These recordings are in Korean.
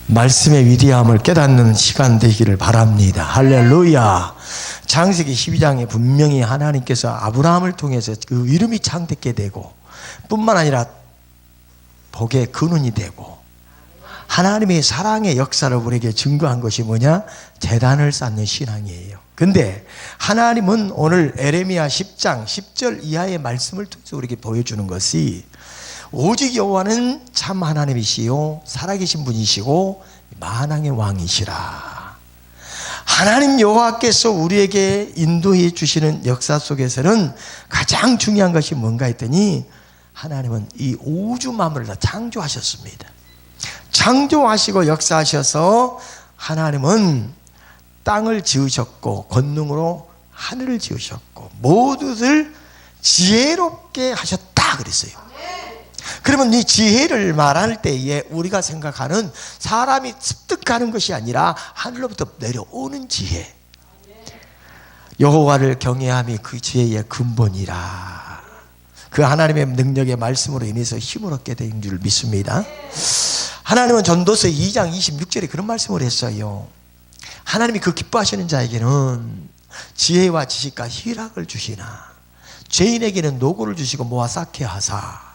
말씀의 위대함을 깨닫는 시간 되기를 바랍니다. 할렐루야. 창세기 12장에 분명히 하나님께서 아브라함을 통해서 그 이름이 창대케 되고 뿐만 아니라 복의 근원이 되고 하나님의 사랑의 역사를 우리에게 증거한 것이 뭐냐? 제단을 쌓는 신앙이에요. 근데 하나님은 오늘 에레미야 10장 10절 이하의 말씀을 통해서 우리에게 보여주는 것이 오직 여호와는 참 하나님이시요 살아계신 분이시고 만왕의 왕이시라. 하나님 여호와께서 우리에게 인도해 주시는 역사 속에서는 가장 중요한 것이 뭔가 했더니 하나님은 이 우주 만물을 다 창조하셨습니다. 창조하시고 역사하셔서 하나님은 땅을 지으셨고 권능으로 하늘을 지으셨고 모두들 지혜롭게 하셨다 그랬어요. 그러면 이 지혜를 말할 때에 우리가 생각하는 사람이 습득하는 것이 아니라 하늘로부터 내려오는 지혜, 여호와를 경외함이 그 지혜의 근본이라. 그 하나님의 능력의 말씀으로 인해서 힘을 얻게 된 줄 믿습니다. 하나님은 전도서 2장 26절에 그런 말씀을 했어요. 하나님이 그 기뻐하시는 자에게는 지혜와 지식과 희락을 주시나 죄인에게는 노고를 주시고 모아 쌓게 하사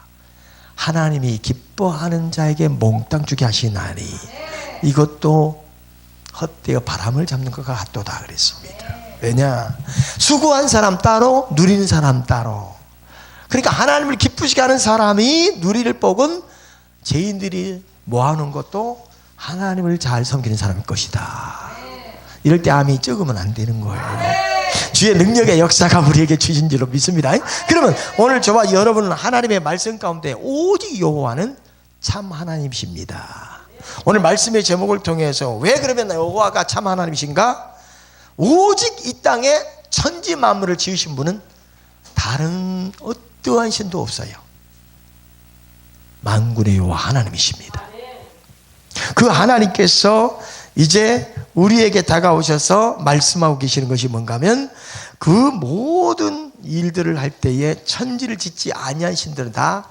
하나님이 기뻐하는 자에게 몽땅 주게 하시나니 이것도 헛되어 바람을 잡는 것과 같도다 그랬습니다. 왜냐? 수고한 사람 따로 누리는 사람 따로. 그러니까 하나님을 기쁘시게 하는 사람이 누릴 복은 죄인들이 모아놓은 것도 하나님을 잘 섬기는 사람일 것이다. 이럴 때 암이 적으면 안 되는 거예요. 주의 능력의 역사가 우리에게 주신 줄로 믿습니다. 그러면 오늘 저와 여러분은 하나님의 말씀 가운데 오직 여호와는 참 하나님이십니다. 오늘 말씀의 제목을 통해서 왜 그러면 여호와가 참 하나님이신가? 오직 이 땅에 천지 만물을 지으신 분은 다른 어떠한 신도 없어요. 만군의 여호와 하나님이십니다. 그 하나님께서 이제 우리에게 다가오셔서 말씀하고 계시는 것이 뭔가 하면 그 모든 일들을 할 때에 천지를 짓지 아니한 신들은 다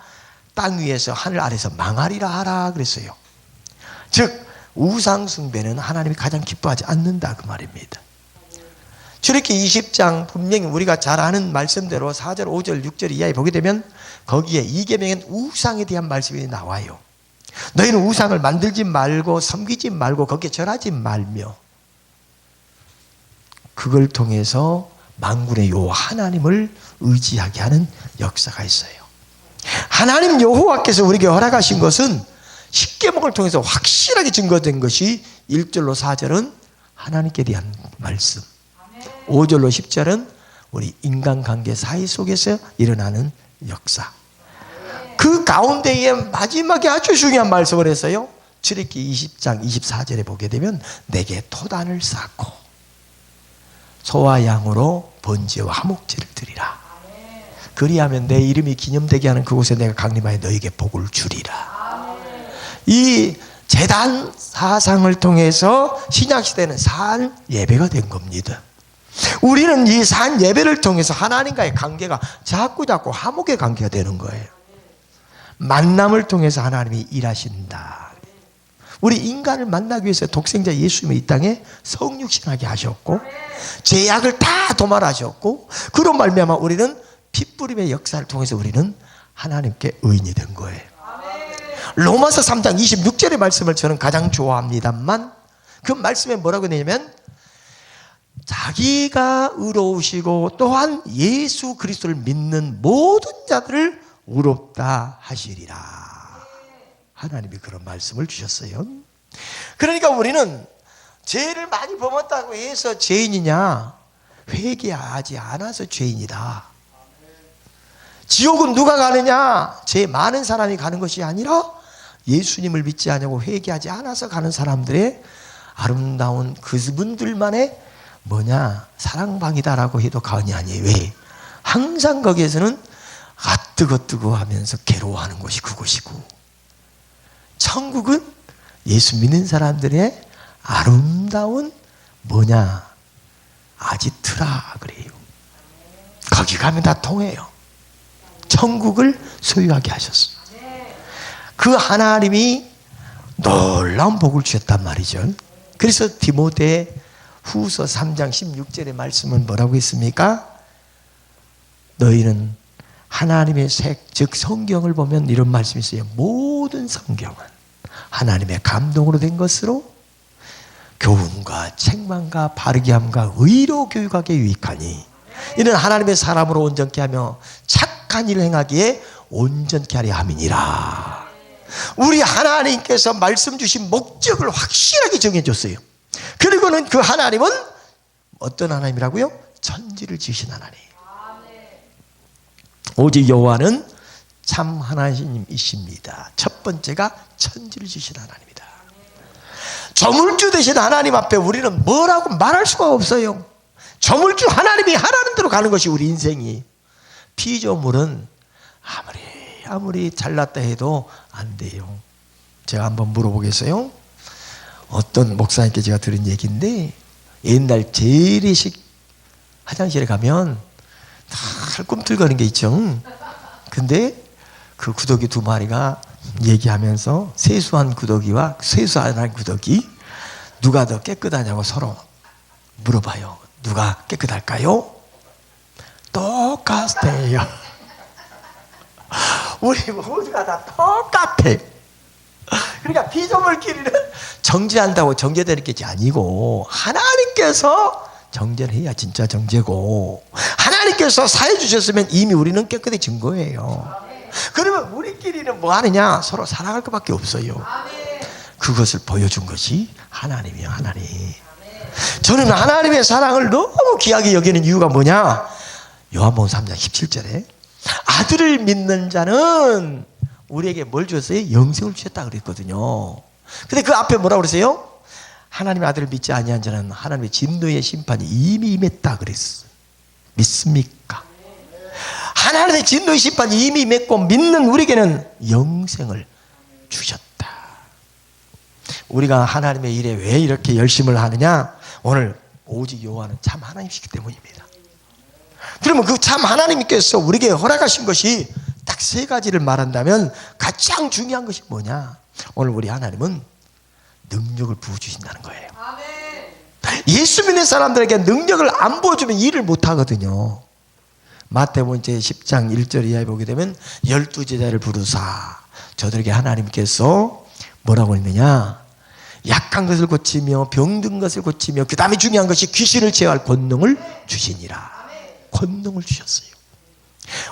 땅 위에서 하늘 아래서 망하리라 하라 그랬어요. 즉 우상 숭배는 하나님이 가장 기뻐하지 않는다 그 말입니다. 출애굽기 20장 분명히 우리가 잘 아는 말씀대로 4절 5절 6절 이하에 보게 되면 거기에 이계명엔 우상에 대한 말씀이 나와요. 너희는 우상을 만들지 말고 섬기지 말고 거기에 절하지 말며 그걸 통해서 만군의 여호와 하나님을 의지하게 하는 역사가 있어요. 하나님 여호와께서 우리에게 허락하신 것은 십계명을 통해서 확실하게 증거된 것이 1절로 4절은 하나님께 대한 말씀, 5절로 10절은 우리 인간관계 사이 속에서 일어나는 역사. 그 가운데에 마지막에 아주 중요한 말씀을 했어요. 출애굽기 20장 24절에 보게 되면 내게 토단을 쌓고 소와 양으로 번제와 화목제를 드리라. 그리하면 내 이름이 기념되게 하는 그곳에 내가 강림하여 너에게 복을 주리라. 이 제단 사상을 통해서 신약시대는 산 예배가 된 겁니다. 우리는 이 산 예배를 통해서 하나님과의 관계가 자꾸 화목의 관계가 되는 거예요. 만남을 통해서 하나님이 일하신다. 우리 인간을 만나기 위해서 독생자 예수님이 이 땅에 성육신하게 하셨고 죄악을 다 도말하셨고 그런 말미암아 우리는 핏부림의 역사를 통해서 우리는 하나님께 의인이 된 거예요. 로마서 3장 26절의 말씀을 저는 가장 좋아합니다만 그 말씀에 뭐라고 되냐면 자기가 의로우시고 또한 예수 그리스도를 믿는 모든 자들을 의롭다 하시리라. 하나님이 그런 말씀을 주셨어요. 그러니까 우리는 죄를 많이 범했다고 해서 죄인이냐? 회개하지 않아서 죄인이다. 지옥은 누가 가느냐? 죄 많은 사람이 가는 것이 아니라 예수님을 믿지 않냐고 회개하지 않아서 가는 사람들의 아름다운 그분들만의 사랑방이다라고 해도 과언이 아니에요. 왜? 항상 거기에서는 뜨거 하면서 괴로워하는 곳이 그곳이고 천국은 예수 믿는 사람들의 아름다운 아지트라 그래요. 거기 가면 다 통해요. 천국을 소유하게 하셨어요. 그 하나님이 놀라운 복을 주셨단 말이죠. 그래서 디모데 후서 3장 16절의 말씀은 뭐라고 했습니까? 너희는 하나님의 책, 즉 성경을 보면 이런 말씀이 있어요. 모든 성경은 하나님의 감동으로 된 것으로 교훈과 책망과 바르게 함과 의로 교육하기에 유익하니 이는 하나님의 사람으로 온전케 하며 착한 일을 행하기에 온전케 하려 함이니라. 우리 하나님께서 말씀 주신 목적을 확실하게 정해줬어요. 그리고는 그 하나님은 어떤 하나님이라고요? 천지를 지으신 하나님. 오직 여호와는 참 하나님이십니다. 첫 번째가 천지를 지으신 하나님이다. 저물주 되신 하나님 앞에 우리는 뭐라고 말할 수가 없어요. 저물주 하나님이 하라는 대로 가는 것이 우리 인생이. 피조물은 아무리 잘났다 해도 안 돼요. 제가 한번 물어보겠어요. 어떤 목사님께 제가 들은 얘기인데 옛날 재래식 화장실에 가면 다 꿈틀거리는 게 있죠. 근데 그 구더기 두 마리가 얘기하면서 세수한 구더기와 세수 안 한 구더기 누가 더 깨끗하냐고 서로 물어봐요. 누가 깨끗할까요? 똑같아요. 우리 모두가 다 똑같아. 그러니까 피조물끼리는 정죄한다고 정죄되는 게 아니고 하나님께서 정죄를 해야 진짜 정죄고 하나님께서 사해 주셨으면 이미 우리는 깨끗해진 거예요. 그러면 우리끼리는 뭐 하느냐? 서로 사랑할 것밖에 없어요. 그것을 보여준 것이 하나님이에요. 하나님. 저는 하나님의 사랑을 너무 귀하게 여기는 이유가 뭐냐? 요한복음 3장 17절에 아들을 믿는 자는 우리에게 뭘 주었어요? 영생을 주셨다 그랬거든요. 근데 그 앞에 뭐라고 그러세요? 하나님의 아들을 믿지 아니한 자는 하나님의 진노의 심판이 이미 임했다 그랬어요. 믿습니까? 하나님의 진노의 심판이 이미 임했고 믿는 우리에게는 영생을 주셨다. 우리가 하나님의 일에 왜 이렇게 열심을 하느냐? 오늘 오직 여호와는 참 하나님이시기 때문입니다. 그러면 그 참 하나님께서 우리에게 허락하신 것이 딱 세 가지를 말한다면 가장 중요한 것이 뭐냐? 오늘 우리 하나님은 능력을 부어주신다는 거예요. 예수 믿는 사람들에게 능력을 안 부어주면 일을 못하거든요. 마태복음 10장 1절 이하에 보게 되면 12제자를 부르사 저들에게 하나님께서 뭐라고 했느냐? 약한 것을 고치며 병든 것을 고치며 그 다음에 중요한 것이 귀신을 제어할 권능을 주시니라. 권능을 주셨어요.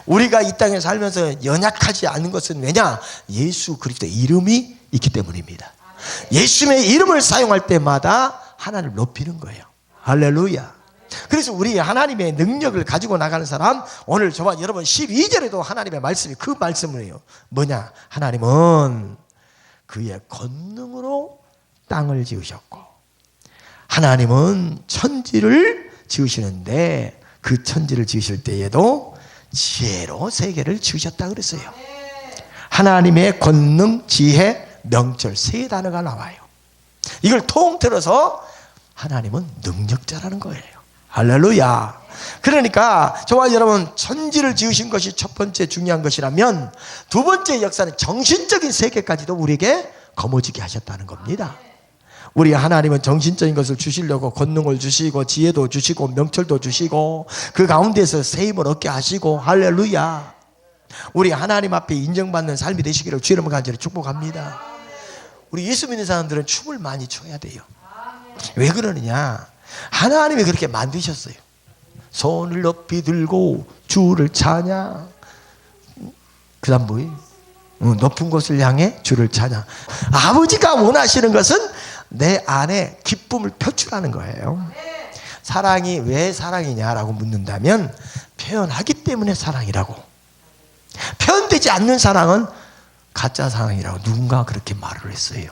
우리가 이 땅에 살면서 연약하지 않은 것은 왜냐? 예수 그리스도의 이름이 있기 때문입니다. 예수의 이름을 사용할 때마다 하나님을 높이는 거예요. 할렐루야. 그래서 우리 하나님의 능력을 가지고 나가는 사람, 오늘 저와 여러분 12절에도 하나님의 말씀이 그 말씀을 해요. 뭐냐? 하나님은 그의 권능으로 땅을 지으셨고 하나님은 천지를 지으시는데 그 천지를 지으실 때에도 지혜로 세계를 지으셨다 그랬어요. 하나님의 권능, 지혜, 명철 세 단어가 나와요. 이걸 통틀어서 하나님은 능력자라는 거예요. 할렐루야. 그러니까 저와 여러분 천지를 지으신 것이 첫 번째 중요한 것이라면 두 번째 역사는 정신적인 세계까지도 우리에게 거머쥐게 하셨다는 겁니다. 우리 하나님은 정신적인 것을 주시려고 권능을 주시고 지혜도 주시고 명철도 주시고 그 가운데서 세임을 얻게 하시고 할렐루야. 우리 하나님 앞에 인정받는 삶이 되시기를 주의 이름으로 간절히 축복합니다. 우리 예수 믿는 사람들은 춤을 많이 춰야 돼요. 왜 그러느냐? 하나님이 그렇게 만드셨어요. 손을 높이 들고 주를 찬양. 그 다음 뭐예요? 높은 곳을 향해 주를 찬양. 아버지가 원하시는 것은 내 안에 기쁨을 표출하는 거예요. 사랑이 왜 사랑이냐라고 묻는다면 표현하기 때문에 사랑이라고. 표현되지 않는 사랑은 가짜 사랑이라고 누군가 그렇게 말을 했어요.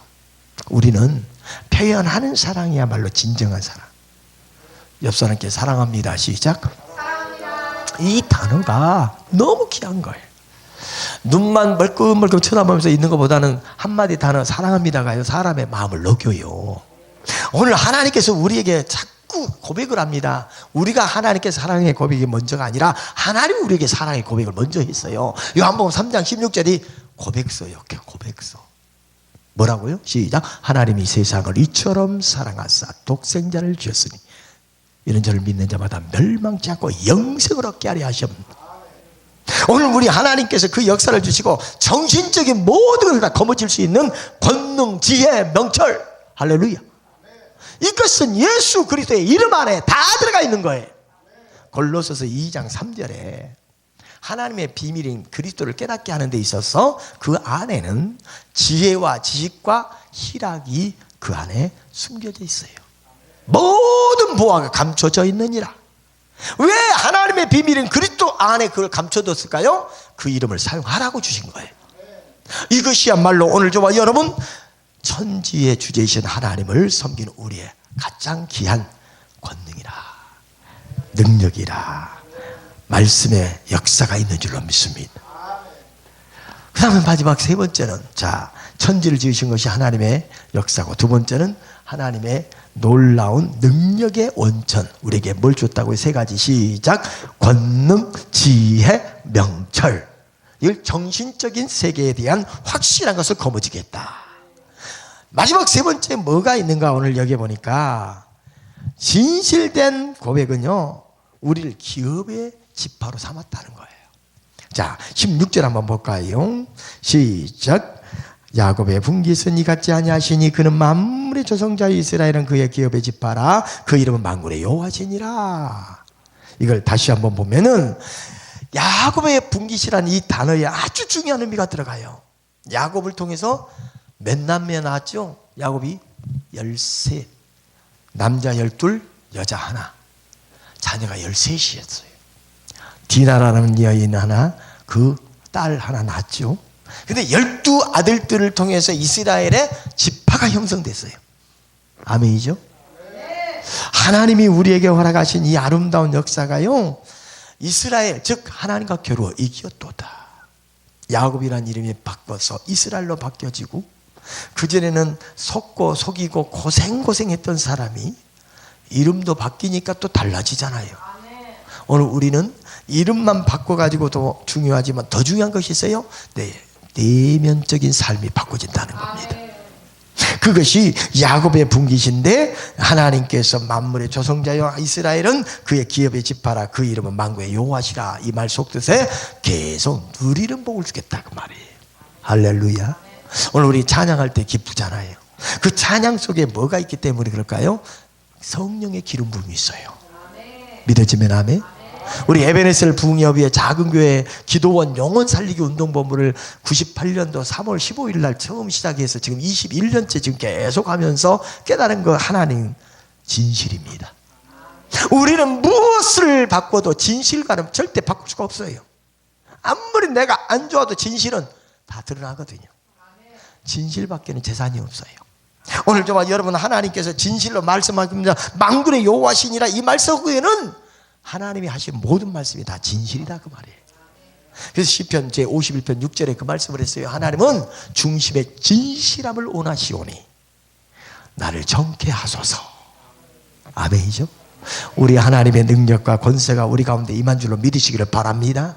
우리는 표현하는 사랑이야말로 진정한 사랑. 옆 사람께 사랑합니다. 시작. 사랑합니다. 이 단어가 너무 귀한 거예요. 눈만 멀끔멀끔 쳐다보면서 있는 것보다는 한마디 단어 사랑합니다가 사람의 마음을 녹여요. 오늘 하나님께서 우리에게 자꾸 고백을 합니다. 우리가 하나님께 사랑의 고백이 먼저가 아니라 하나님이 우리에게 사랑의 고백을 먼저 했어요. 요한복음 3장 16절이 고백서요. 고백서. 뭐라고요? 시작. 하나님이 세상을 이처럼 사랑하사 독생자를 주셨으니 이런 저를 믿는 자마다 멸망치 않고 영생을 얻게 하려 하셨습니다. 오늘 우리 하나님께서 그 역사를 주시고 정신적인 모든 걸 다 거머쥘 수 있는 권능, 지혜, 명철, 할렐루야. 이것은 예수 그리스도의 이름 안에 다 들어가 있는 거예요. 골로새서 2장 3절에 하나님의 비밀인 그리스도를 깨닫게 하는 데 있어서 그 안에는 지혜와 지식과 희락이 그 안에 숨겨져 있어요. 모든 보화가 감춰져 있느니라. 왜 하나님의 비밀인 그리스도 안에 그걸 감춰뒀을까요? 그 이름을 사용하라고 주신 거예요. 이것이야말로 오늘 저와 여러분 천지의 주제이신 하나님을 섬기는 우리의 가장 귀한 권능이라, 능력이라, 말씀의 역사가 있는 줄로 믿습니다. 그 다음에 마지막 세 번째는, 자, 천지를 지으신 것이 하나님의 역사고, 두 번째는 하나님의 놀라운 능력의 원천, 우리에게 뭘 줬다고요? 세 가지. 시작. 권능, 지혜, 명철. 이걸 정신적인 세계에 대한 확실한 것을 거머쥐겠다. 마지막 세 번째 뭐가 있는가? 오늘 여기 보니까 진실된 고백은요, 우리를 기업의 지파로 삼았다는 거예요. 자, 16절 한번 볼까요? 시작. 야곱의 분깃은 이같지 아니하시니 그는 만물의 조성자 이스라엘은 그의 기업의 지파라. 그 이름은 만군의 여호와시니라. 이걸 다시 한번 보면은 야곱의 분깃이라는 이 단어에 아주 중요한 의미가 들어가요. 야곱을 통해서 몇 남매 낳았죠? 야곱이 13, 남자 12, 여자 하나, 자녀가 13이었어요. 디나라는 여인 하나, 그 딸 하나 낳았죠. 근데 12 아들들을 통해서 이스라엘의 지파가 형성됐어요. 아멘이죠? 하나님이 우리에게 허락하신 이 아름다운 역사가요, 이스라엘, 즉 하나님과 겨루어 이겼도다. 야곱이라는 이름이 바꿔서 이스라엘로 바뀌어지고, 그전에는 속고 속이고 고생했던 사람이 이름도 바뀌니까 또 달라지잖아요. 오늘 우리는 이름만 바꿔가지고도 중요하지만 더 중요한 것이 있어요. 내면적인 삶이 바꿔진다는 겁니다. 그것이 야곱의 분깃인데, 하나님께서 만물의 조성자여 이스라엘은 그의 기업의 지파라. 그 이름은 만군의 여호와시라. 이 말 속뜻에 계속 누리는 복을 주겠다 그 말이에요. 할렐루야. 오늘 우리 찬양할 때 기쁘잖아요. 그 찬양 속에 뭐가 있기 때문에 그럴까요? 성령의 기름 부음이 있어요. 믿어지면 아멘. 우리 에베네셀 부흥협의회 작은 교회 기도원 영혼 살리기 운동본부를 98년도 3월 15일 날 처음 시작해서 지금 21년째 지금 계속 하면서 깨달은 거 하나는 진실입니다. 우리는 무엇을 바꿔도 진실과는 절대 바꿀 수가 없어요. 아무리 내가 안 좋아도 진실은 다 드러나거든요. 진실밖에는 재산이 없어요. 오늘 저와 여러분, 하나님께서 진실로 말씀하십니다. 만군의 여호와시니라. 이 말씀 속에는 하나님이 하신 모든 말씀이 다 진실이다 그 말이에요. 그래서 시편 제51편 6절에 그 말씀을 했어요. 하나님은 중심의 진실함을 원하시오니 나를 정케 하소서. 아멘이죠. 우리 하나님의 능력과 권세가 우리 가운데 임한 줄로 믿으시기를 바랍니다.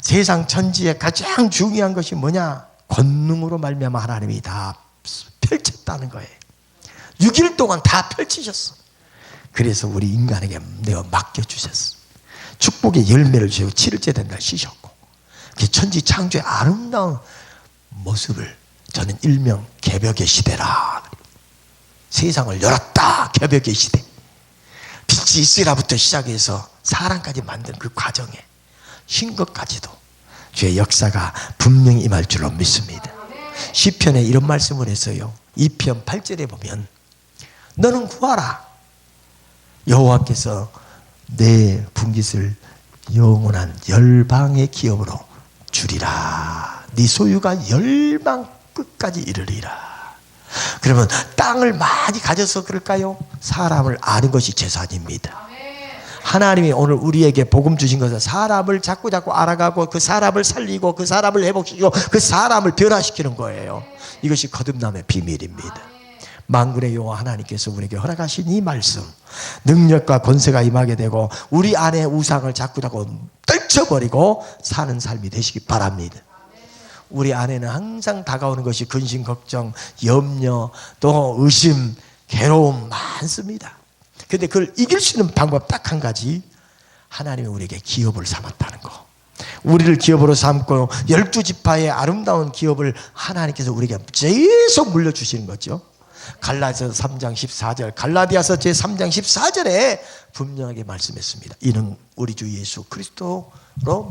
세상 천지에 가장 중요한 것이 뭐냐? 권능으로 말미암아 하나님이 다 펼쳤다는 거예요. 6일 동안 다 펼치셨어. 그래서 우리 인간에게 내가 맡겨주셨어. 축복의 열매를 주시고 7일째 된 날 쉬셨고, 그 천지 창조의 아름다운 모습을 저는 일명 개벽의 시대라. 세상을 열었다. 개벽의 시대. 빛이 있으라부터 시작해서 사람까지 만든 그 과정에 신 것까지도 주의 역사가 분명히 임할 줄로 믿습니다. 시편에 이런 말씀을 했어요. 2편 8절에 보면 너는 구하라. 여호와께서 내 분깃을 영원한 열방의 기업으로 주리라. 네 소유가 열방 끝까지 이르리라. 그러면 땅을 많이 가져서 그럴까요? 사람을 아는 것이 재산입니다. 하나님이 오늘 우리에게 복음 주신 것은 사람을 자꾸 알아가고 그 사람을 살리고 그 사람을 회복시키고 그 사람을 변화시키는 거예요. 이것이 거듭남의 비밀입니다. 만군의 여호와 하나님께서 우리에게 허락하신 이 말씀, 능력과 권세가 임하게 되고 우리 안에 우상을 자꾸 떨쳐버리고 사는 삶이 되시기 바랍니다. 우리 안에는 항상 다가오는 것이 근심, 걱정, 염려, 또 의심, 괴로움 많습니다. 근데 그걸 이길 수 있는 방법 딱 한 가지, 하나님이 우리에게 기업을 삼았다는 거. 우리를 기업으로 삼고 12지파의 아름다운 기업을 하나님께서 우리에게 계속 물려주시는 거죠. 갈라디아서 3장 14절, 갈라디아서 제3장 14절에 분명하게 말씀했습니다. 이는 우리 주 예수 그리스도로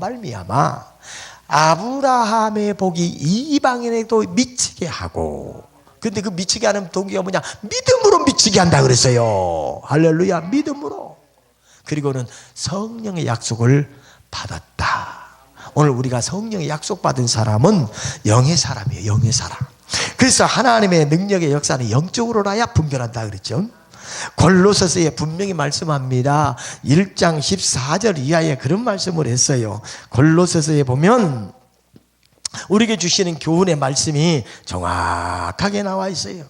말미암아 아브라함의 복이 이방인에도 미치게 하고, 근데 그 미치게 하는 동기가 뭐냐? 믿음으로 미치게 한다 그랬어요. 할렐루야, 믿음으로. 그리고는 성령의 약속을 받았다. 오늘 우리가 성령의 약속받은 사람은 영의 사람이에요. 영의 사람. 그래서 하나님의 능력의 역사는 영적으로라야 분별한다 그랬죠. 골로새서에 분명히 말씀합니다. 1장 14절 이하에 그런 말씀을 했어요. 골로새서에 보면 우리에게 주시는 교훈의 말씀이 정확하게 나와 있어요.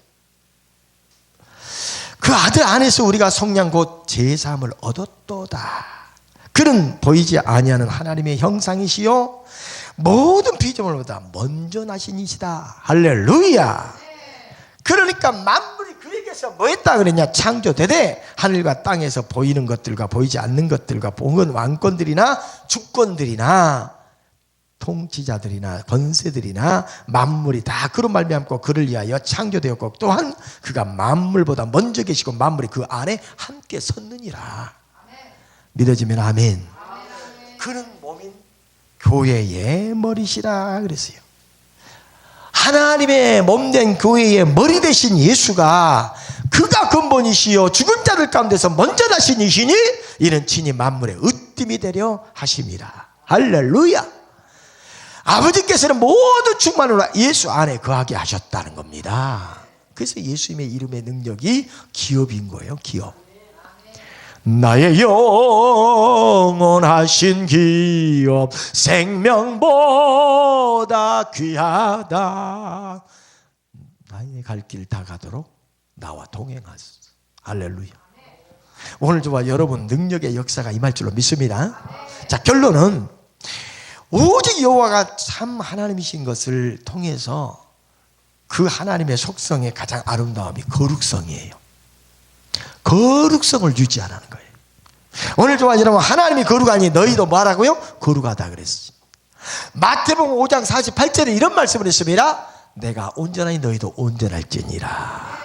그 아들 안에서 우리가 성령 곧 제사함을 얻었도다. 그는 보이지 아니하는 하나님의 형상이시요 모든 피조물보다 먼저 나신 이시다. 할렐루야. 그러니까 만물이 그에게서 뭐 했다 그랬냐? 창조되되 하늘과 땅에서 보이는 것들과 보이지 않는 것들과 보은 왕권들이나 주권들이나 통치자들이나 권세들이나 만물이 다 그로 말미암고 그를 위하여 창조되었고, 또한 그가 만물보다 먼저 계시고 만물이 그 안에 함께 섰느니라. 믿어지면 아멘. 그는 몸인 교회의 머리시라 그랬어요. 하나님의 몸된 교회의 머리 되신 예수가 그가 근본이시요 죽은 자들 가운데서 먼저 나신 이시니 이는 친히 만물의 으뜸이 되려 하심이라. 할렐루야. 아버지께서는 모든 충만으로 예수 안에 거하게 하셨다는 겁니다. 그래서 예수님의 이름의 능력이 기업인 거예요. 기업. 나의 영원하신 기업 생명보다 귀하다. 나의 갈 길 다 가도록 나와 동행하소서. 할렐루야. 오늘 저와 여러분 능력의 역사가 임할 줄로 믿습니다. 자, 결론은 오직 여호와가 참 하나님이신 것을 통해서 그 하나님의 속성의 가장 아름다움이 거룩성이에요. 거룩성을 유지하라는 거예요. 오늘 저와 여러분, 하나님이 거룩하니 너희도 뭐하라고요? 거룩하다 그랬어요. 마태복음 5장 48절에 이런 말씀을 했습니다. 내가 온전하니 너희도 온전할지니라.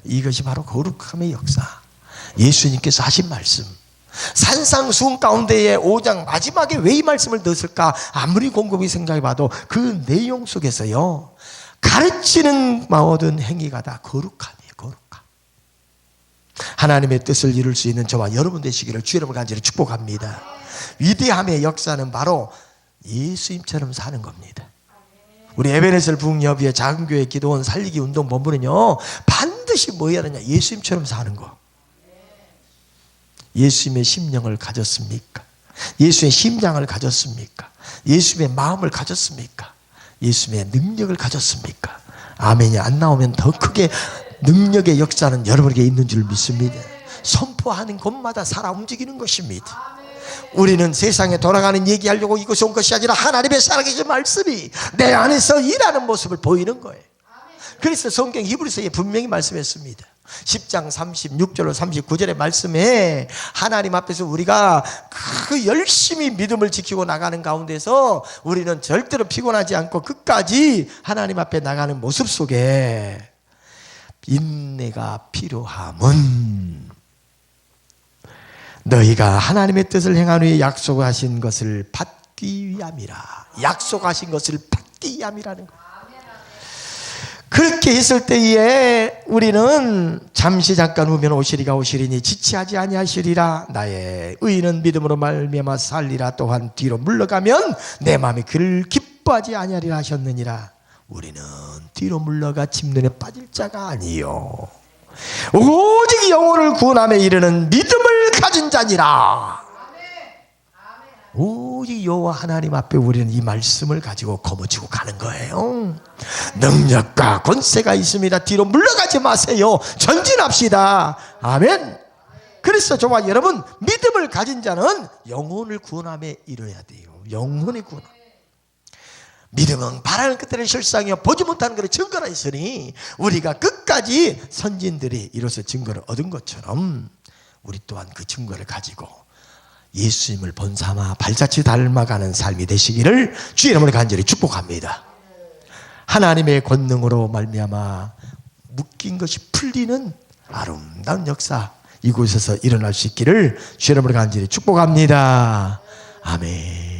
이것이 바로 거룩함의 역사. 예수님께서 하신 말씀. 산상수훈 가운데에 5장 마지막에 왜 이 말씀을 넣었을까? 아무리 곰곰이 생각해봐도 그 내용 속에서요, 가르치는 모든 행위가 다 거룩함이에요. 거룩함. 하나님의 뜻을 이룰 수 있는 저와 여러분 되시기를 주 이름으로 간절히 축복합니다. 위대함의 역사는 바로 예수님처럼 사는 겁니다. 우리 에베네셀 북녘의 작은 교회 기도원 살리기 운동 본부는요, 반드시 뭐 해야 하느냐? 예수님처럼 사는 거. 예수님의 심령을 가졌습니까? 예수의 심장을 가졌습니까? 예수의 마음을 가졌습니까? 예수의 능력을 가졌습니까? 아멘이 안 나오면 더 크게 능력의 역사는 여러분에게 있는 줄 믿습니다. 선포하는 곳마다 살아 움직이는 것입니다. 우리는 세상에 돌아가는 얘기하려고 이곳에 온 것이 아니라 하나님의 살아계신 말씀이 내 안에서 일하는 모습을 보이는 거예요. 그래서 성경 히브리서에 분명히 말씀했습니다. 10장 36절로 39절의 말씀에 하나님 앞에서 우리가 그 열심히 믿음을 지키고 나가는 가운데서 우리는 절대로 피곤하지 않고 끝까지 하나님 앞에 나가는 모습 속에 인내가 필요함은 너희가 하나님의 뜻을 행한 후에 약속하신 것을 받기 위함이라. 약속하신 것을 받기 위함이라는 거예요. 그렇게 했을 때에 우리는 잠시 잠깐 후면 오시리가 오시리니 지체하지 아니하시리라. 나의 의인은 믿음으로 말미암아 살리라. 또한 뒤로 물러가면 내 마음이 그를 기뻐하지 아니하리라 하셨느니라. 우리는 뒤로 물러가 침륜에 빠질 자가 아니요 오직 영혼을 구원함에 이르는 믿음을 가진 자니라. 오직 여호와 하나님 앞에 우리는 이 말씀을 가지고 거머쥐고 가는 거예요. 능력과 권세가 있습니다. 뒤로 물러가지 마세요. 전진합시다. 아멘. 그래서 저와 여러분, 믿음을 가진 자는 영혼을 구원함에 이뤄야 돼요. 영혼의 구원. 믿음은 바라는 것들을 실상이요 보지 못하는 것을 증거라 했으니 우리가 끝까지 선진들이 이로써 증거를 얻은 것처럼 우리 또한 그 증거를 가지고 예수님을 본삼아 발자취 닮아가는 삶이 되시기를 주의 이름으로 간절히 축복합니다. 하나님의 권능으로 말미암아 묶인 것이 풀리는 아름다운 역사 이곳에서 일어날 수 있기를 주의 이름으로 간절히 축복합니다. 아멘.